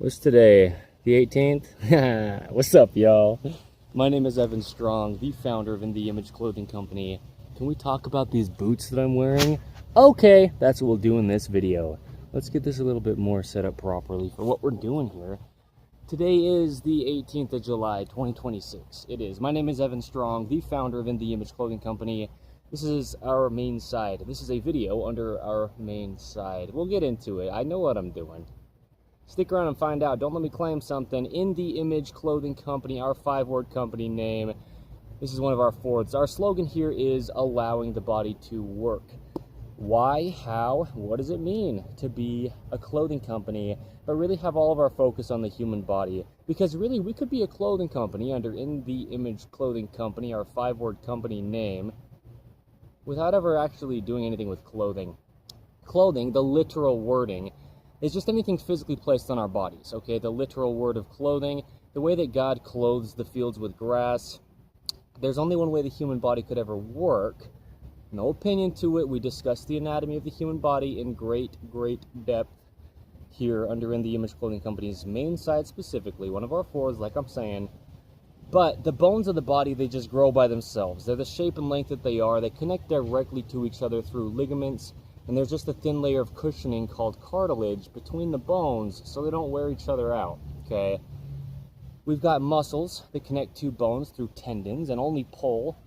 What's today? The 18th? What's up, y'all? My name is Evan Strong, the founder of InTheImageClothingCompany. Can we talk about these boots that I'm wearing? Okay, that's what we'll do in this video. Let's get this a little bit more set up properly for what we're doing here. Today is the 18th of July, 2026. It is. My name is Evan Strong, the founder of InTheImageClothingCompany. This is our main side. This is a video under our main side. We'll get into it. I know what I'm doing. Stick around and find out. Don't let me claim something. In the Image Clothing Company, our 5-word company name. This is one of our fourths. Our slogan here is allowing the body to work. Why? How? What does it mean to be a clothing company, but really have all of our focus on the human body? Because really, we could be a clothing company under In the Image Clothing Company, our 5-word company name, without ever actually doing anything with clothing. Clothing, the literal wording, is just anything physically placed on our bodies, okay? The literal word of clothing, the way that God clothes the fields with grass. There's only one way the human body could ever work. No opinion to it. We discussed the anatomy of the human body in great depth here under In the Image Clothing Company's main site specifically, one of our fours, like I'm saying. But the bones of the body, they just grow by themselves. They're the shape and length that they are. They connect directly to each other through ligaments. And there's just a thin layer of cushioning called cartilage between the bones so they don't wear each other out, okay? We've got muscles that connect two bones through tendons and only pull.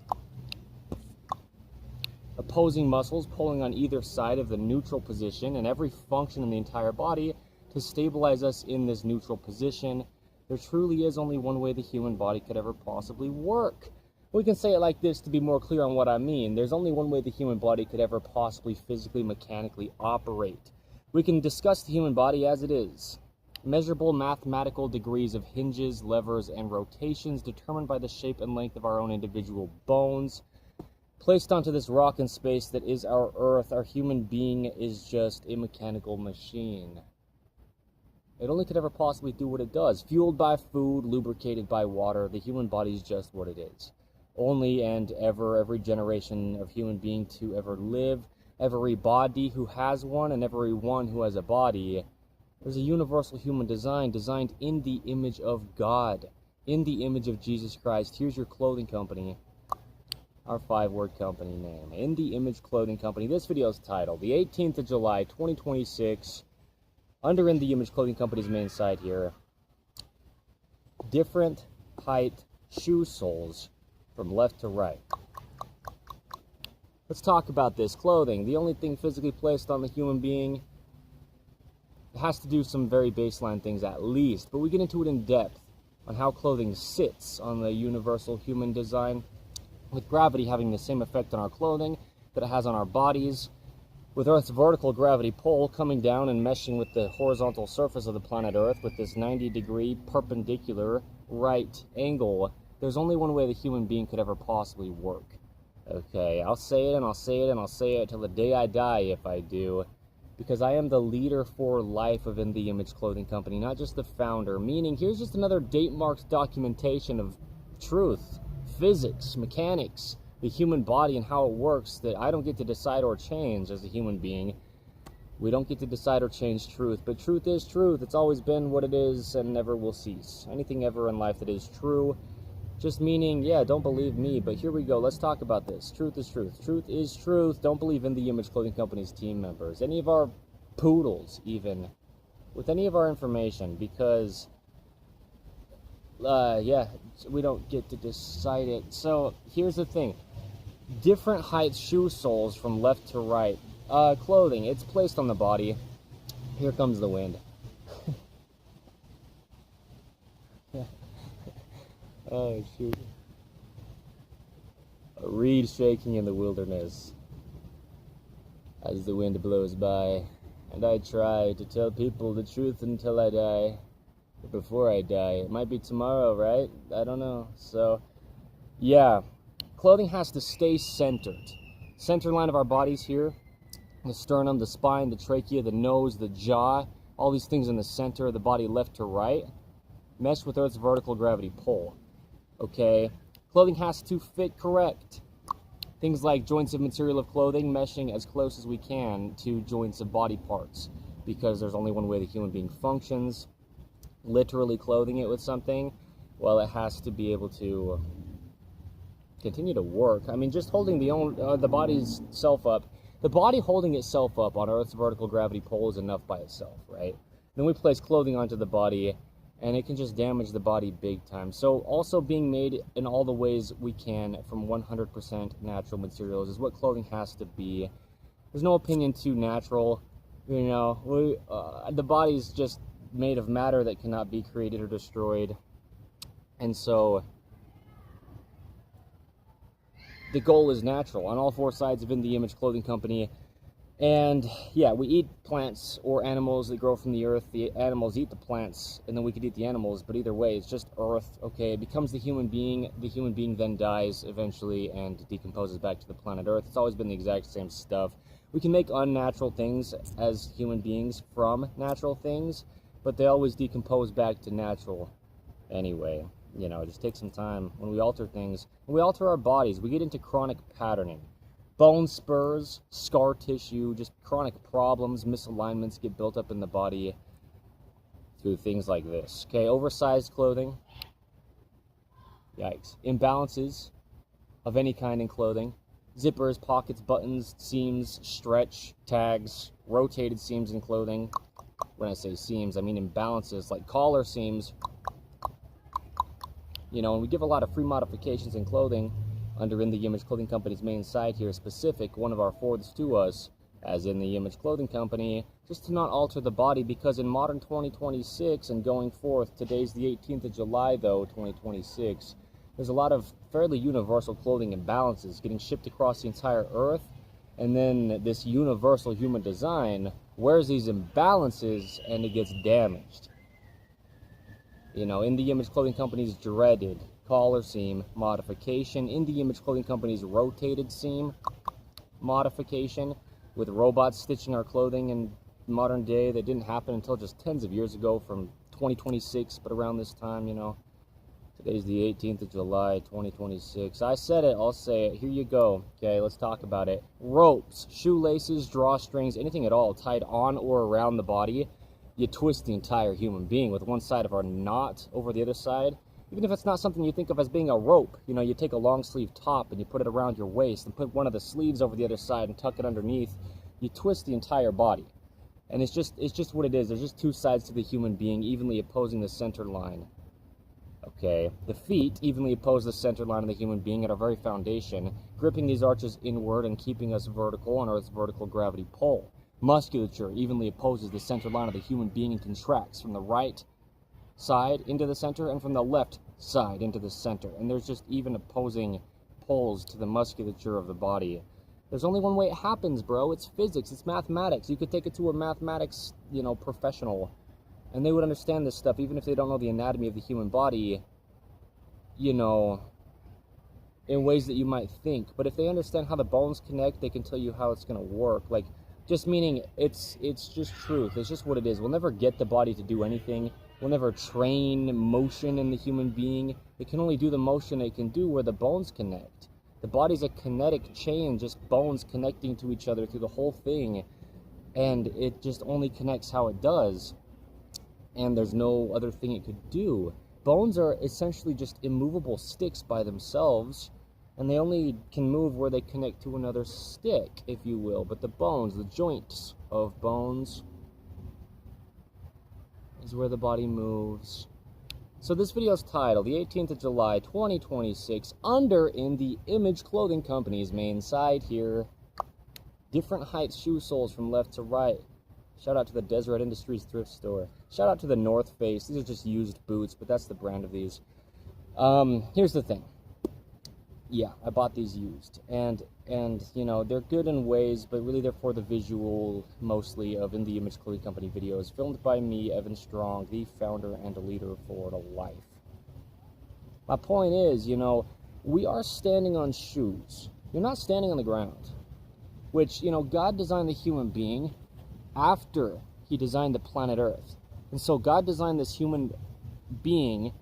Opposing muscles pulling on either side of the neutral position and every function in the entire body to stabilize us in this neutral position. There truly is only one way the human body could ever possibly work. We can say it like this to be more clear on what I mean. There's only one way the human body could ever possibly physically, mechanically operate. We can discuss the human body as it is. Measurable mathematical degrees of hinges, levers, and rotations determined by the shape and length of our own individual bones. Placed onto this rock in space that is our Earth, our human being is just a mechanical machine. It only could ever possibly do what it does. Fueled by food, lubricated by water, the human body is just what it is. Only and ever, every generation of human being to ever live, every body who has one and every one who has a body, there's a universal human design designed in the image of God, in the image of Jesus Christ. Here's your clothing company, our 5-word company name, In the Image Clothing Company. This video is titled, the 18th of July, 2026, under In the Image Clothing Company's main site here, different height shoe soles from left to right. Let's talk about this clothing. The only thing physically placed on the human being has to do some very baseline things at least, but we get into it in depth on how clothing sits on the universal human design, with gravity having the same effect on our clothing that it has on our bodies, with Earth's vertical gravity pull coming down and meshing with the horizontal surface of the planet Earth with this 90-degree perpendicular right angle. There's only one way the human being could ever possibly work. Okay, I'll say it and I'll say it and I'll say it till the day I die if I do. Because I am the leader for life of In the Image Clothing Company, not just the founder. Meaning, here's just another date-marked documentation of truth, physics, mechanics, the human body and how it works that I don't get to decide or change as a human being. We don't get to decide or change truth, but truth is truth. It's always been what it is and never will cease. Anything ever in life that is true. Just meaning, yeah, don't believe me, but here we go. Let's talk about this. Truth is truth. Truth is truth. Don't believe In the Image Clothing Company's team members, any of our poodles even, with any of our information, because, yeah, we don't get to decide it. So here's the thing. Different height shoe soles from left to right. Clothing, it's placed on the body. Here comes the wind. Oh, shoot. A reed shaking in the wilderness as the wind blows by. And I try to tell people the truth until I die. But before I die. It might be tomorrow, right? I don't know. So, yeah. Clothing has to stay centered. Center line of our bodies here. The sternum, the spine, the trachea, the nose, the jaw. All these things in the center of the body left to right. Mesh with Earth's vertical gravity pull. Okay, clothing has to fit correct. Things like joints of material of clothing meshing as close as we can to joints of body parts, because there's only one way the human being functions. literally clothing it with something, well, it has to be able to continue to work. I mean, just holding the body's self up, the body holding itself up on Earth's vertical gravity pull is enough by itself, right? Then we place clothing onto the body, and it can just damage the body big time. So also being made in all the ways we can from 100% natural materials is what clothing has to be. There's no opinion too natural. You know, the body's just made of matter that cannot be created or destroyed. And so the goal is natural on all four sides of In the Image Clothing Company. And yeah, we eat plants or animals that grow from the earth. The animals eat the plants, and then we could eat the animals. But either way, it's just earth, okay? It becomes the human being. The human being then dies eventually and decomposes back to the planet Earth. It's always been the exact same stuff. We can make unnatural things as human beings from natural things, but they always decompose back to natural anyway. You know, it just takes some time. When we alter things, when we alter our bodies, we get into chronic patterning. Bone spurs, scar tissue, just chronic problems, misalignments get built up in the body through things like this. Okay, oversized clothing. Yikes. Imbalances of any kind in clothing. Zippers, pockets, buttons, seams, stretch, tags, rotated seams in clothing. When I say seams, I mean imbalances like collar seams. You know, and we give a lot of free modifications in clothing under In the Image Clothing Company's main site here, specific, one of our fourths to us, as In the Image Clothing Company, just to not alter the body, because in modern 2026 and going forth, today's the 18th of July though, 2026, there's a lot of fairly universal clothing imbalances getting shipped across the entire earth, and then this universal human design wears these imbalances and it gets damaged. You know, In the Image Clothing Company's dreaded collar seam modification, In the Image Clothing Company's rotated seam modification, with robots stitching our clothing in modern day that didn't happen until just tens of years ago, from 2026, but around this time, you know. Today's the 18th of July, 2026. I said it, I'll say it. Here you go. Okay, let's talk about it. Ropes, shoelaces, drawstrings, anything at all tied on or around the body. You twist the entire human being with one side of our knot over the other side. Even if it's not something you think of as being a rope, you know, you take a long sleeve top and you put it around your waist and put one of the sleeves over the other side and tuck it underneath. You twist the entire body. And it's just what it is. There's just two sides to the human being, evenly opposing the center line. Okay, the feet evenly oppose the center line of the human being at our very foundation, gripping these arches inward and keeping us vertical on Earth's vertical gravity pull. Musculature evenly opposes the center line of the human being and contracts from the right side into the center and from the left side into the center. And there's just even opposing pulls to the musculature of the body. There's only one way it happens, bro. It's physics. It's mathematics. You could take it to a mathematics, you know, professional, and they would understand this stuff, even if they don't know the anatomy of the human body, you know, in ways that you might think. But if they understand how the bones connect, they can tell you how it's going to work. Like, just meaning it's just truth. It's just what it is. We'll never get the body to do anything. We'll never train motion in the human being. It can only do the motion it can do where the bones connect. The body's a kinetic chain, just bones connecting to each other through the whole thing. And it just only connects how it does. And there's no other thing it could do. Bones are essentially just immovable sticks by themselves, and they only can move where they connect to another stick, if you will. But the bones, the joints of bones, is where the body moves. So this video is titled, the 18th of July, 2026, under In the Image Clothing Company's main site here. Different heights shoe soles from left to right. Shout out to the Deseret Industries thrift store. Shout out to the North Face. These are just used boots, but that's the brand of these. Here's the thing. Yeah, I bought these used. And you know, they're good in ways, but really they're for the visual, mostly, of In the Image Clothing Company videos, filmed by me, Evan Strong, the founder and leader for life. My point is, you know, we are standing on shoes. You're not standing on the ground. Which, you know, God designed the human being after he designed the planet Earth. And so God designed this human being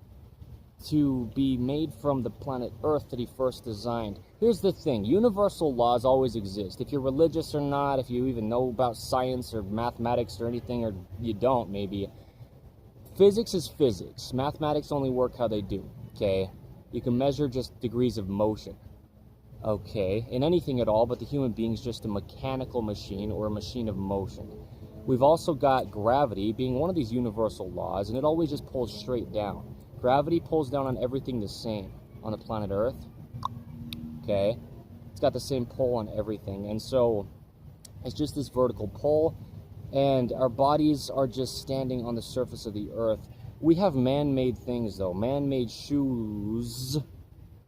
to be made from the planet Earth that he first designed. Here's the thing. Universal laws always exist. If you're religious or not, if you even know about science or mathematics or anything, or you don't maybe, physics is physics. Mathematics only work how they do, okay? You can measure just degrees of motion, okay, in anything at all, but the human being's just a mechanical machine or a machine of motion. We've also got gravity being one of these universal laws, and it always just pulls straight down. Gravity pulls down on everything the same on the planet Earth, okay? It's got the same pull on everything, and so it's just this vertical pull, and our bodies are just standing on the surface of the Earth. We have man-made things, though, man-made shoes.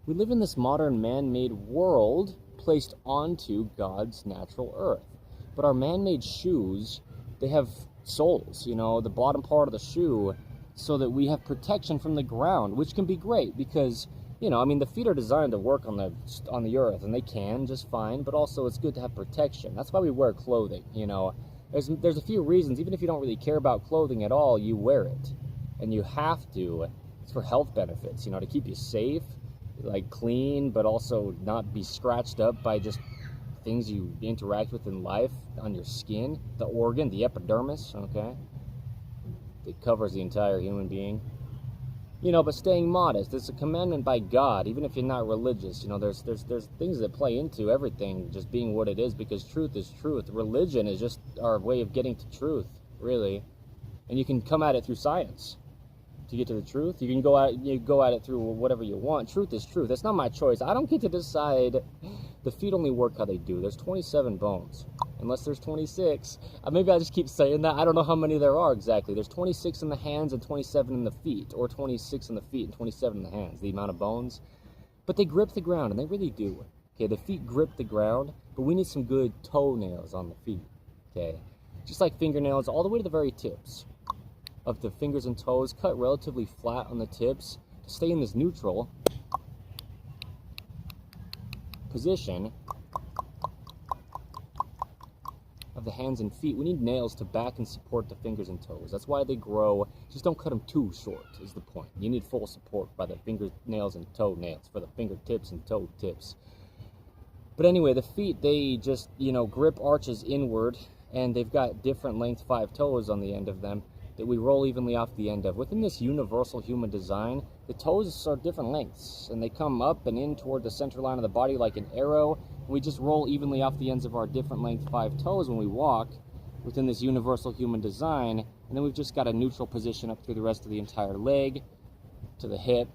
We live in this modern man-made world placed onto God's natural Earth. But our man-made shoes, they have soles, you know, the bottom part of the shoe, so that we have protection from the ground, which can be great because, you know, I mean, the feet are designed to work on the earth, and they can just fine, but also it's good to have protection. That's why we wear clothing, you know. There's a few reasons, even if you don't really care about clothing at all, you wear it. And you have to. It's for health benefits, you know, to keep you safe, like clean, but also not be scratched up by just things you interact with in life on your skin, the organ, the epidermis, okay? It covers the entire human being. You know, but staying modest, it's a commandment by God, even if you're not religious. You know, there's things that play into everything just being what it is, because truth is truth. Religion is just our way of getting to truth, really. And you can come at it through science to get to the truth. You can go at it through whatever you want. Truth is truth. That's not my choice. I don't get to decide. The feet only work how they do. There's 27 bones, unless there's 26. Maybe I just keep saying that. I don't know how many there are exactly. There's 26 in the hands and 27 in the feet, or 26 in the feet and 27 in the hands, the amount of bones. But they grip the ground, and they really do. Okay, the feet grip the ground, but we need some good toenails on the feet, okay? Just like fingernails, all the way to the very tips of the fingers and toes, cut relatively flat on the tips to stay in this neutral position of the hands and feet. We need nails to back and support the fingers and toes. That's why they grow. Just don't cut them too short is the point. You need full support by the fingernails and toenails for the fingertips and toe tips. But anyway, the feet, they just, you know, grip arches inward, and they've got different length 5 toes on the end of them that we roll evenly off the end of. Within this universal human design, the toes are different lengths, and they come up and in toward the center line of the body like an arrow. We just roll evenly off the ends of our different length 5 toes when we walk within this universal human design, and then we've just got a neutral position up through the rest of the entire leg, to the hip,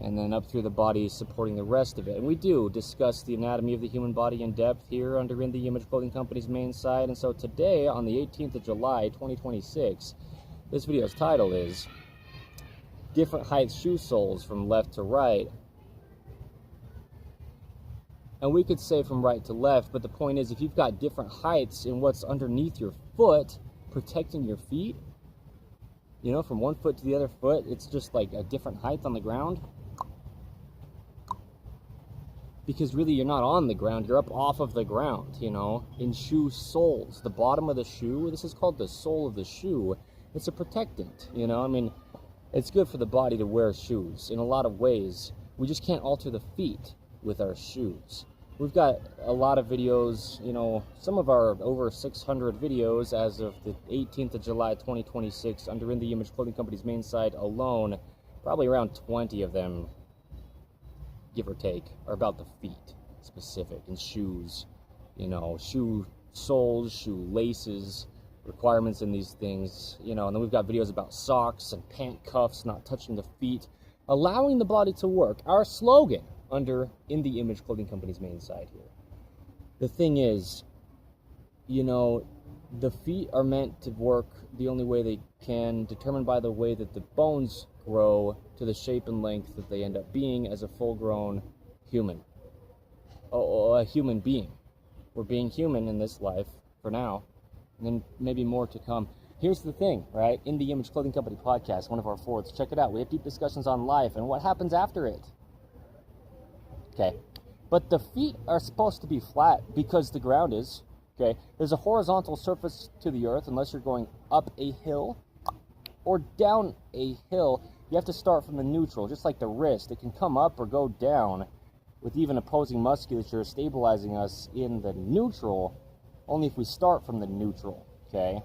and then up through the body supporting the rest of it. And we do discuss the anatomy of the human body in depth here under In the Image Clothing Company's main site. And so today, on the 18th of July, 2026, this video's title is Different Height Shoe Soles from Left to Right. And we could say from right to left, but the point is, if you've got different heights in what's underneath your foot, protecting your feet, you know, from one foot to the other foot, it's just like a different height on the ground. Because really, you're not on the ground, you're up off of the ground, you know, in shoe soles. The bottom of the shoe, this is called the sole of the shoe. It's a protectant, you know, I mean, it's good for the body to wear shoes in a lot of ways. We just can't alter the feet with our shoes. We've got a lot of videos, you know, some of our over 600 videos as of the 18th of July 2026 under In the Image Clothing Company's main site alone. Probably around 20 of them, give or take, are about the feet specific and shoes, you know, shoe soles, shoe laces, requirements in these things, you know. And then we've got videos about socks and pant cuffs not touching the feet, allowing the body to work. Our slogan under In the Image Clothing Company's main site here. The thing is, you know, the feet are meant to work the only way they can, determined by the way that the bones grow to the shape and length that they end up being as a full-grown human. A human being. We're being human in this life for now, and then maybe more to come. Here's the thing, right? In the Image Clothing Company podcast, one of our forwards, check it out. We have deep discussions on life and what happens after it. Okay, but the feet are supposed to be flat because the ground is, okay? There's a horizontal surface to the earth unless you're going up a hill or down a hill. You have to start from the neutral, just like the wrist. It can come up or go down with even opposing musculature stabilizing us in the neutral, only if we start from the neutral, okay?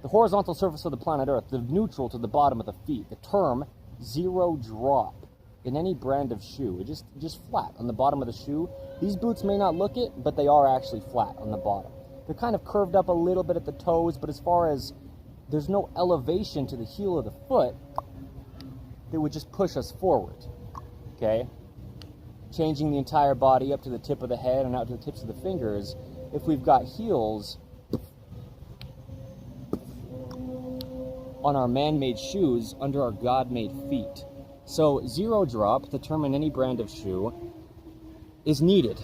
the horizontal surface of the planet Earth, the neutral to the bottom of the feet. The term zero drop in any brand of shoe. It just flat on the bottom of the shoe. These boots may not look it, but they are actually flat on the bottom. They're kind of curved up a little bit at the toes, but as far as there's no elevation to the heel of the foot, that would just push us forward, okay? Changing the entire body up to the tip of the head and out to the tips of the fingers. If we've got heels on our man-made shoes under our God-made feet. So zero drop, the term in any brand of shoe, is needed.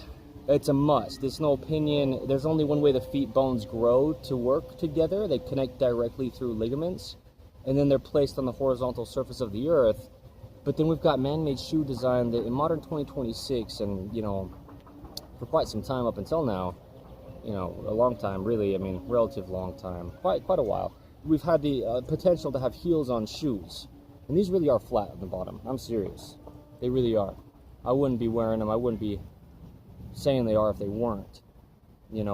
It's a must. There's no opinion. There's only one way the feet bones grow to work together. They connect directly through ligaments, and then they're placed on the horizontal surface of the earth. But then we've got man-made shoe design that in modern 2026, and for quite some time up until now, a long time, really, I mean, relative long time, quite a while, we've had the potential to have heels on shoes. And these really are flat at the bottom. I'm serious. They really are. I wouldn't be wearing them. I wouldn't be saying they are if they weren't.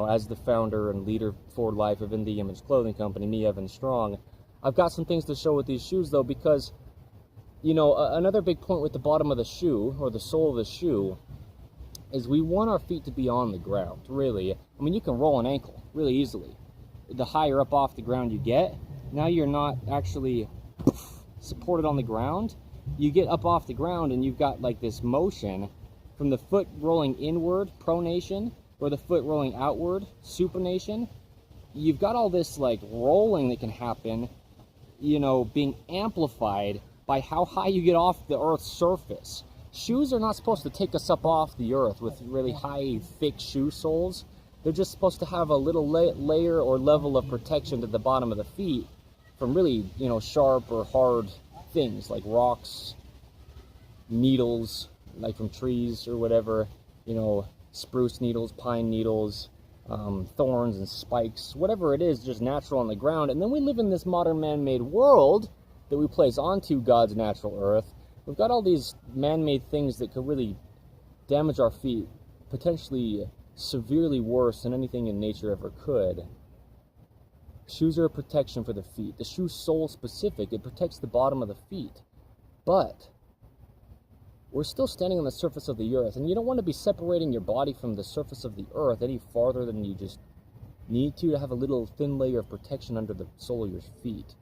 As the founder and leader for life of In The Image Clothing Company, me, Evan Strong, I've got some things to show with these shoes, though, because, another big point with the bottom of the shoe, or the sole of the shoe, is we want our feet to be on the ground, really. I mean, you can roll an ankle really easily. The higher up off the ground you get, now you're not actually supported on the ground. You get up off the ground and you've got like this motion from the foot rolling inward, pronation, or the foot rolling outward, supination. You've got all this like rolling that can happen, being amplified by how high you get off the earth's surface. Shoes are not supposed to take us up off the earth with really high, thick shoe soles. They're just supposed to have a little layer or level of protection to the bottom of the feet from really, sharp or hard things like rocks, needles, like from trees or whatever, spruce needles, pine needles, thorns and spikes, whatever it is, just natural on the ground. And then we live in this modern man-made world that we place onto God's natural earth. We've got all these man-made things that could really damage our feet, potentially severely worse than anything in nature ever could. Shoes are a protection for the feet. The shoe sole specific, it protects the bottom of the feet. But we're still standing on the surface of the earth, and you don't want to be separating your body from the surface of the earth any farther than you just need to have a little thin layer of protection under the sole of your feet.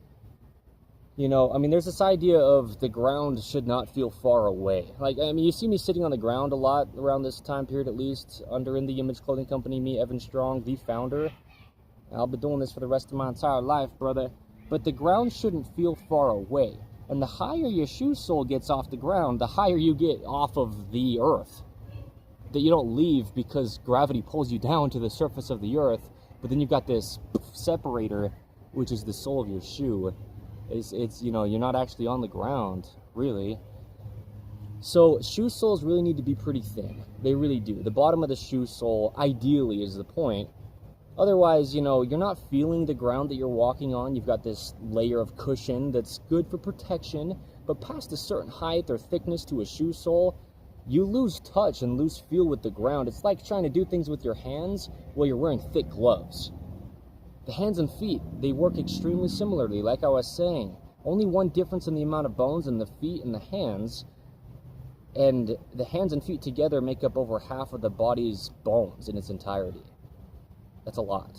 There's this idea of the ground should not feel far away. You see me sitting on the ground a lot around this time period, at least, under In The Image Clothing Company, me, Evan Strong, the founder. I'll be doing this for the rest of my entire life, brother. But the ground shouldn't feel far away. And the higher your shoe sole gets off the ground, the higher you get off of the earth. That you don't leave because gravity pulls you down to the surface of the earth, but then you've got this separator, which is the sole of your shoe. It's you're not actually on the ground, really. So shoe soles really need to be pretty thin. They really do. The bottom of the shoe sole, ideally, is the point. Otherwise, you're not feeling the ground that you're walking on. You've got this layer of cushion that's good for protection, but past a certain height or thickness to a shoe sole, you lose touch and lose feel with the ground. It's like trying to do things with your hands while you're wearing thick gloves. The hands and feet, they work extremely similarly, like I was saying. Only one difference in the amount of bones in the feet and the hands, and the hands and feet together make up over half of the body's bones in its entirety. That's a lot.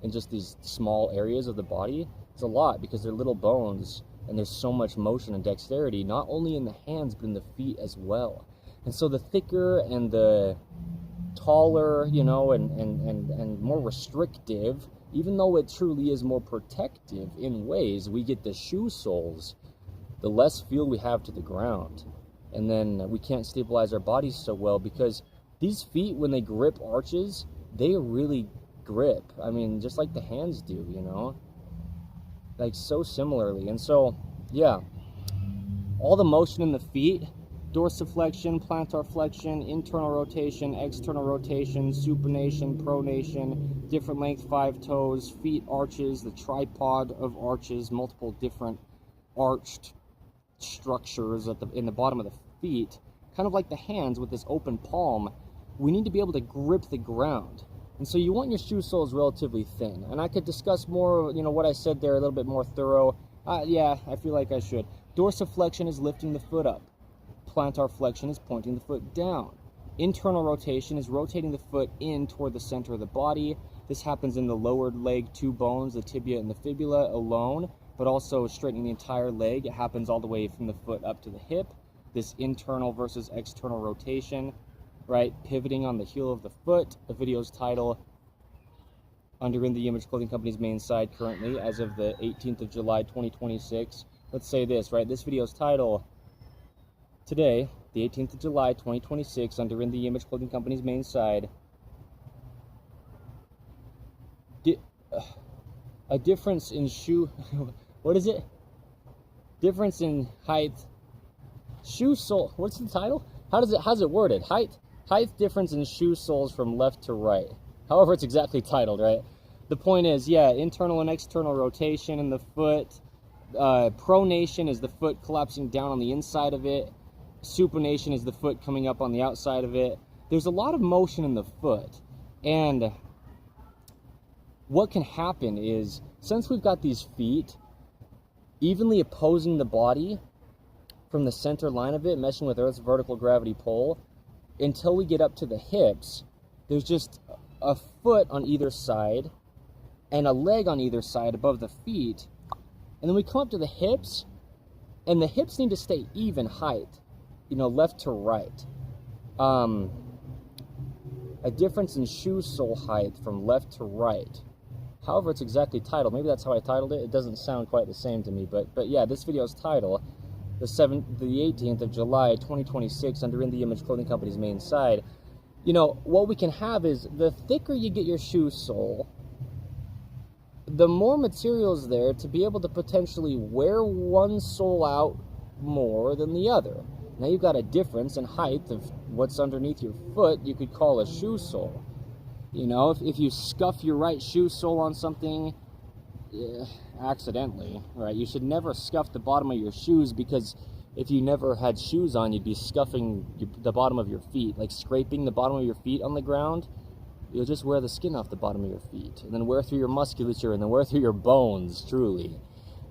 In just these small areas of the body, it's a lot because they're little bones, and there's so much motion and dexterity, not only in the hands, but in the feet as well. And so the thicker and the taller, and more restrictive, even though it truly is more protective in ways, we get the shoe soles, the less feel we have to the ground. And then we can't stabilize our bodies so well because these feet, when they grip arches, they really grip. Just like the hands do, like so similarly. And so, yeah, all the motion in the feet, dorsiflexion, plantar flexion, internal rotation, external rotation, supination, pronation, different length 5 toes, feet arches, the tripod of arches, multiple different arched structures in the bottom of the feet, kind of like the hands with this open palm. We need to be able to grip the ground. And so you want your shoe soles relatively thin. And I could discuss more, what I said there a little bit more thorough. Yeah, I feel like I should. Dorsiflexion is lifting the foot up. Plantar flexion is pointing the foot down. Internal rotation is rotating the foot in toward the center of the body. This happens in the lower leg two bones, the tibia and the fibula alone, but also straightening the entire leg. It happens all the way from the foot up to the hip. This internal versus external rotation, right? Pivoting on the heel of the foot. The video's title, under In the Image Clothing Company's main site currently, as of the 18th of July, 2026. Let's say this, right? This video's title, today, the 18th of July, 2026, under In the Image Clothing Company's main site, a difference in shoe, what is it? Difference in height, shoe sole, what's the title? How's it worded? Height difference in shoe soles from left to right. However it's exactly titled, right? The point is, yeah, internal and external rotation in the foot. Pronation is the foot collapsing down on the inside of it. Supination is the foot coming up on the outside of it. There's a lot of motion in the foot. And what can happen is, since we've got these feet evenly opposing the body from the center line of it, meshing with Earth's vertical gravity pull, until we get up to the hips, there's just a foot on either side and a leg on either side above the feet. And then we come up to the hips, and the hips need to stay even height, left to right. A difference in shoe sole height from left to right. However it's exactly titled. Maybe that's how I titled it. It doesn't sound quite the same to me. But yeah, this video's title, the 18th of July, 2026, under In the Image Clothing Company's main site. What we can have is, the thicker you get your shoe sole, the more material is there to be able to potentially wear one sole out more than the other. Now you've got a difference in height of what's underneath your foot you could call a shoe sole. If you scuff your right shoe sole on something accidentally, right, you should never scuff the bottom of your shoes, because if you never had shoes on, you'd be scuffing the bottom of your feet, like scraping the bottom of your feet on the ground. You'll just wear the skin off the bottom of your feet, and then wear through your musculature, and then wear through your bones, truly.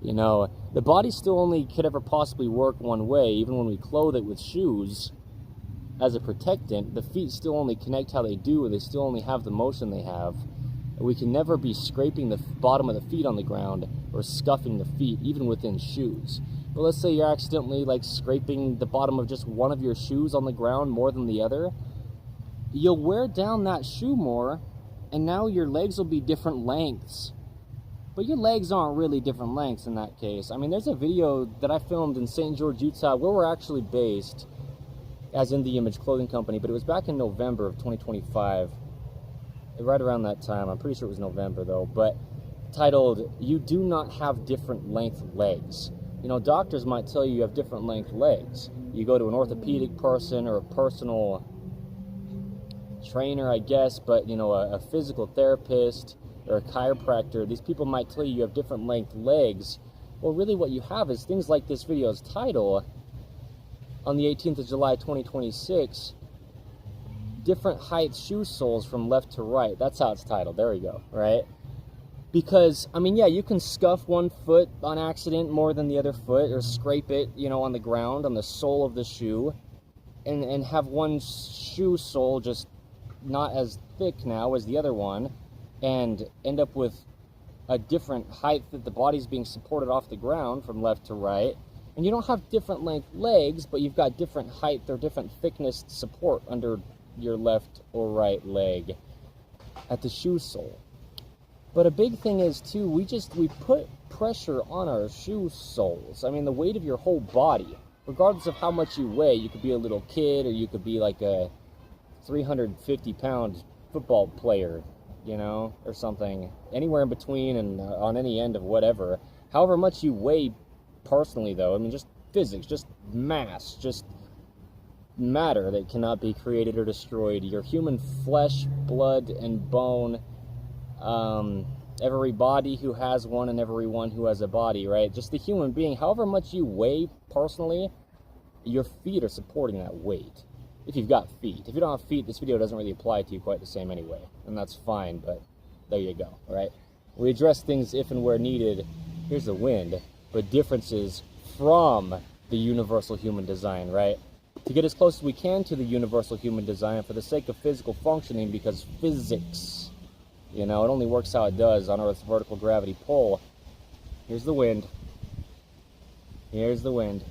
The body still only could ever possibly work one way. Even when we clothe it with shoes as a protectant, the feet still only connect how they do, and they still only have the motion they have. We can never be scraping the bottom of the feet on the ground or scuffing the feet, even within shoes. But let's say you're accidentally scraping the bottom of just one of your shoes on the ground more than the other. You'll wear down that shoe more, and now your legs will be different lengths. But your legs aren't really different lengths in that case. I mean, there's a video that I filmed in St. George, Utah, where we're actually based, as In the Image Clothing Company, but it was back in November of 2025, right around that time. I'm pretty sure it was November though, but titled, "You Do Not Have Different Length Legs." Doctors might tell you have different length legs. You go to an orthopedic person or a personal trainer, I guess, but a physical therapist or a chiropractor, these people might tell you have different length legs. Well, really what you have is things like this video's title, on the 18th of July, 2026, different height shoe soles from left to right. That's how it's titled. There we go, right? Because, I mean, yeah, you can scuff one foot on accident more than the other foot, or scrape it, on the ground, on the sole of the shoe, and have one shoe sole just not as thick now as the other one, and end up with a different height that the body's being supported off the ground from left to right. And you don't have different length legs, but you've got different height or different thickness support under your left or right leg at the shoe sole. But a big thing is too, we put pressure on our shoe soles. I mean, the weight of your whole body, regardless of how much you weigh. You could be a little kid, or you could be like a 350-pound football player, or something. Anywhere in between and on any end of whatever. However much you weigh personally, though, I mean, just physics, just mass, just matter that cannot be created or destroyed. Your human flesh, blood, and bone, every body who has one and everyone who has a body, right? Just the human being, however much you weigh personally, your feet are supporting that weight. if you've got feet. If you don't have feet, this video doesn't really apply to you quite the same anyway, and that's fine, but there you go, all right? We address things if and where needed. Here's the wind, but differences from the universal human design, right? To get as close as we can to the universal human design for the sake of physical functioning, because physics, you know, it only works how it does on Earth's vertical gravity pull. Here's the wind. Here's the wind.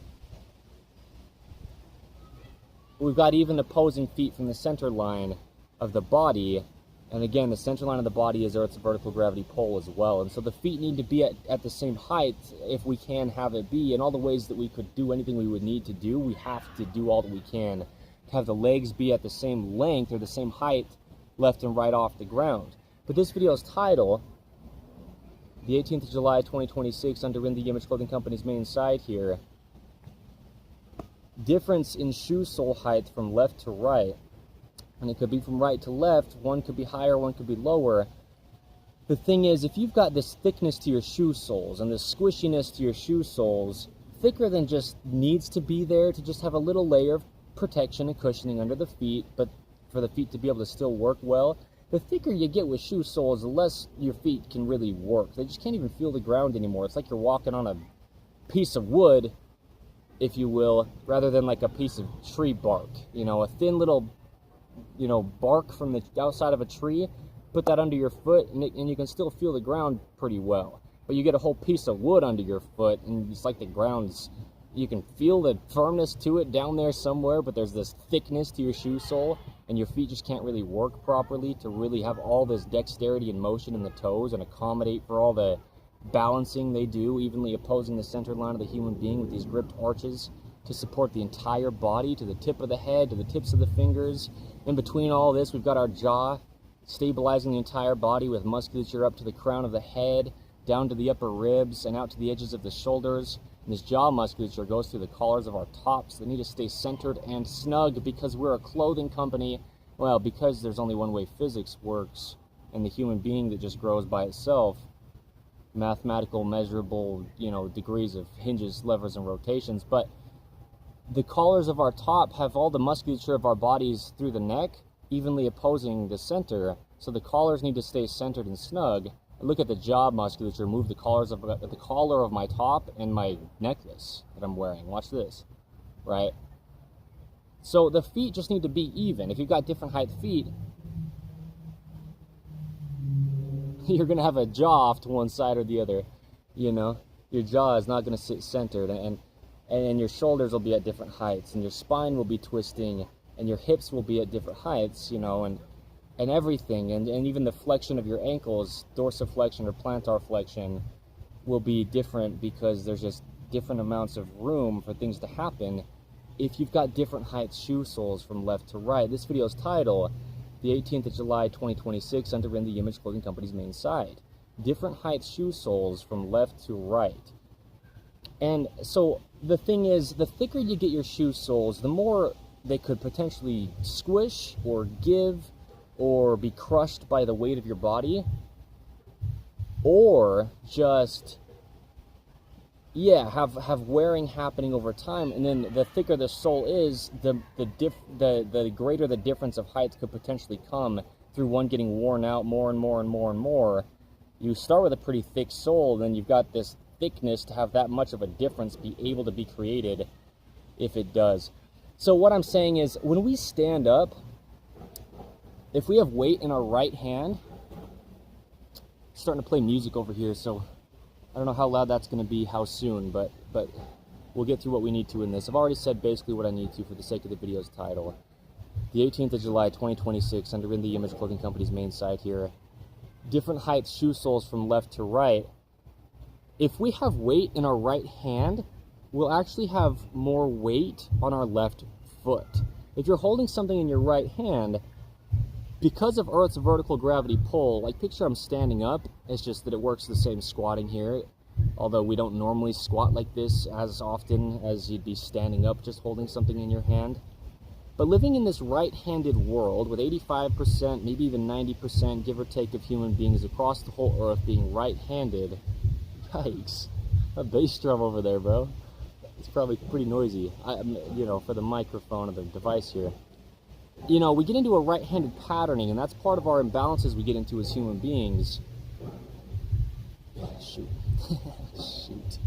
We've got even opposing feet from the center line of the body. And again, the center line of the body is Earth's vertical gravity pull as well. And so the feet need to be at the same height if we can have it be. In all the ways that we could do anything we would need to do, we have to do all that we can to have the legs be at the same length or the same height left and right off the ground. But this video's title, the 18th of July, 2026, under In The Image Clothing Company's main site here, difference in shoe sole height from left to right. And it could be from right to left. One could be higher, one could be lower. The thing is, if you've got this thickness to your shoe soles and this squishiness to your shoe soles, thicker than just needs to be there to just have a little layer of protection and cushioning under the feet, but for the feet to be able to still work well, the thicker you get with shoe soles, the less your feet can really work. They just can't even feel the ground anymore. It's like you're walking on a piece of wood, if you will, rather than like a piece of tree bark. You know, a thin little, you know, bark from the outside of a tree, put that under your foot, and you can still feel the ground pretty well. But you get a whole piece of wood under your foot, and it's like the ground's, you can feel the firmness to it down there somewhere, but there's this thickness to your shoe sole, and your feet just can't really work properly to really have all this dexterity and motion in the toes and accommodate for all the balancing they do, evenly opposing the center line of the human being with these gripped arches to support the entire body, to the tip of the head, to the tips of the fingers. In between all this, we've got our jaw stabilizing the entire body with musculature up to the crown of the head, down to the upper ribs, and out to the edges of the shoulders. And this jaw musculature goes through the collars of our tops. They need to stay centered and snug because we're a clothing company. Well, because there's only one way physics works, and the human being that just grows by itself, mathematical, measurable, you know, degrees of hinges, levers, and rotations. But the collars of our top have all the musculature of our bodies through the neck, evenly opposing the center. So the collars need to stay centered and snug. Look at the jaw musculature, move the collars of the collar of my top and my necklace that I'm wearing. Watch this, right? So the feet just need to be even. If you've got different height feet, you're going to have a jaw off to one side or the other, you know? Your jaw is not going to sit centered, and your shoulders will be at different heights, and your spine will be twisting, and your hips will be at different heights, you know, and everything, and even the flexion of your ankles, dorsiflexion or plantar flexion, will be different because there's just different amounts of room for things to happen if you've got different height shoe soles from left to right. This video's title, the 18th of July, 2026, under In The Image Clothing Company's main site. Different height shoe soles from left to right. And so the thing is, the thicker you get your shoe soles, the more they could potentially squish or give or be crushed by the weight of your body, or just, yeah, have wearing happening over time. And then the thicker the sole is, the greater the difference of heights could potentially come through one getting worn out more and more and more and more. You start with a pretty thick sole, then you've got this thickness to have that much of a difference be able to be created if it does. So what I'm saying is, when we stand up, if we have weight in our right hand, starting to play music over here, so I don't know how loud that's going to be, how soon, but we'll get through what we need to in this. I've already said basically what I need to for the sake of the video's title. The 18th of July, 2026, under In The Image Clothing Company's main site here. Different height shoe soles from left to right. If we have weight in our right hand, we'll actually have more weight on our left foot. If you're holding something in your right hand, because of Earth's vertical gravity pull, like picture I'm standing up, it's just that it works the same squatting here, although we don't normally squat like this as often as you'd be standing up just holding something in your hand. But living in this right-handed world with 85%, maybe even 90%, give or take, of human beings across the whole Earth being right-handed, yikes, a bass drum over there, bro. It's probably pretty noisy, you know, for the microphone of the device here. you know, we get into a right-handed patterning, and that's part of our imbalances we get into as human beings. Shoot. Shoot.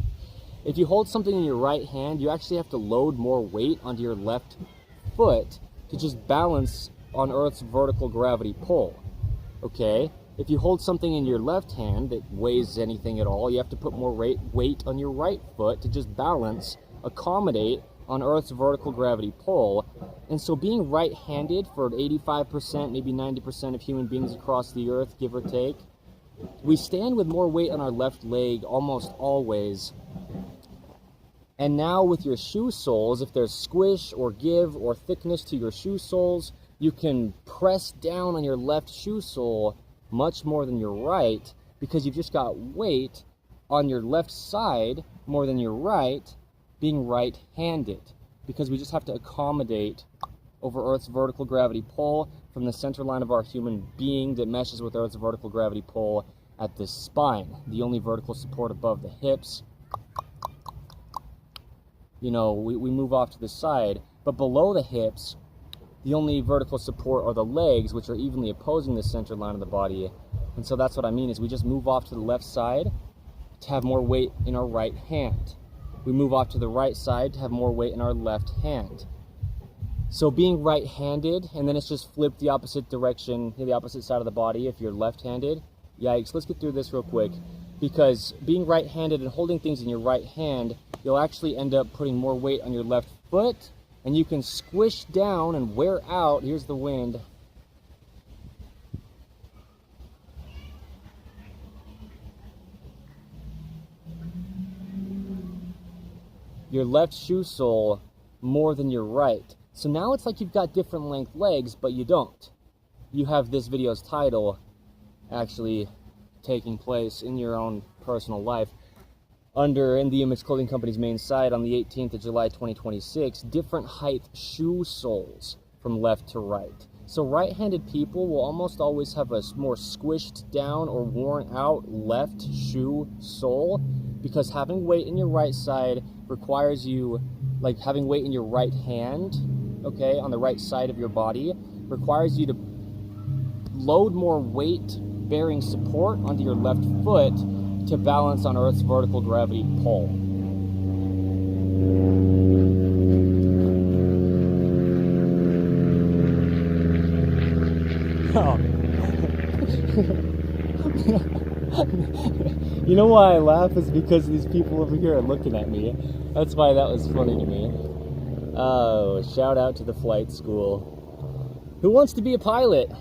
If you hold something in your right hand, you actually have to load more weight onto your left foot to just balance on Earth's vertical gravity pull. Okay? If you hold something in your left hand that weighs anything at all, you have to put more weight on your right foot to just balance, accommodate on Earth's vertical gravity pull. And so being right-handed for 85%, maybe 90% of human beings across the Earth, give or take, we stand with more weight on our left leg almost always. And now with your shoe soles, if there's squish or give or thickness to your shoe soles, you can press down on your left shoe sole much more than your right, because you've just got weight on your left side more than your right, being right-handed, because we just have to accommodate over Earth's vertical gravity pull from the center line of our human being that meshes with Earth's vertical gravity pull at the spine, the only vertical support above the hips. You know, we move off to the side, but below the hips, the only vertical support are the legs, which are evenly opposing the center line of the body. And so that's what I mean, is we just move off to the left side to have more weight in our right hand. We move off to the right side to have more weight in our left hand. So being right-handed, and then it's just flip the opposite direction, the opposite side of the body if you're left-handed. Yikes, let's get through this real quick. Because being right-handed and holding things in your right hand, you'll actually end up putting more weight on your left foot, and you can squish down and wear out. Here's the wind. Your left shoe sole more than your right. So now it's like you've got different length legs, but you don't. You have this video's title actually taking place in your own personal life. Under In the Image Clothing Company's main site on the 18th of July 2026, different height shoe soles from left to right. So right-handed people will almost always have a more squished down or worn out left shoe sole, because having weight in your right side requires you, like having weight in your right hand, okay, on the right side of your body, requires you to load more weight bearing support onto your left foot to balance on Earth's vertical gravity pull. Oh. You know why I laugh is because these people over here are looking at me. That's why that was funny to me. Oh, shout out to the flight school. Who wants to be a pilot?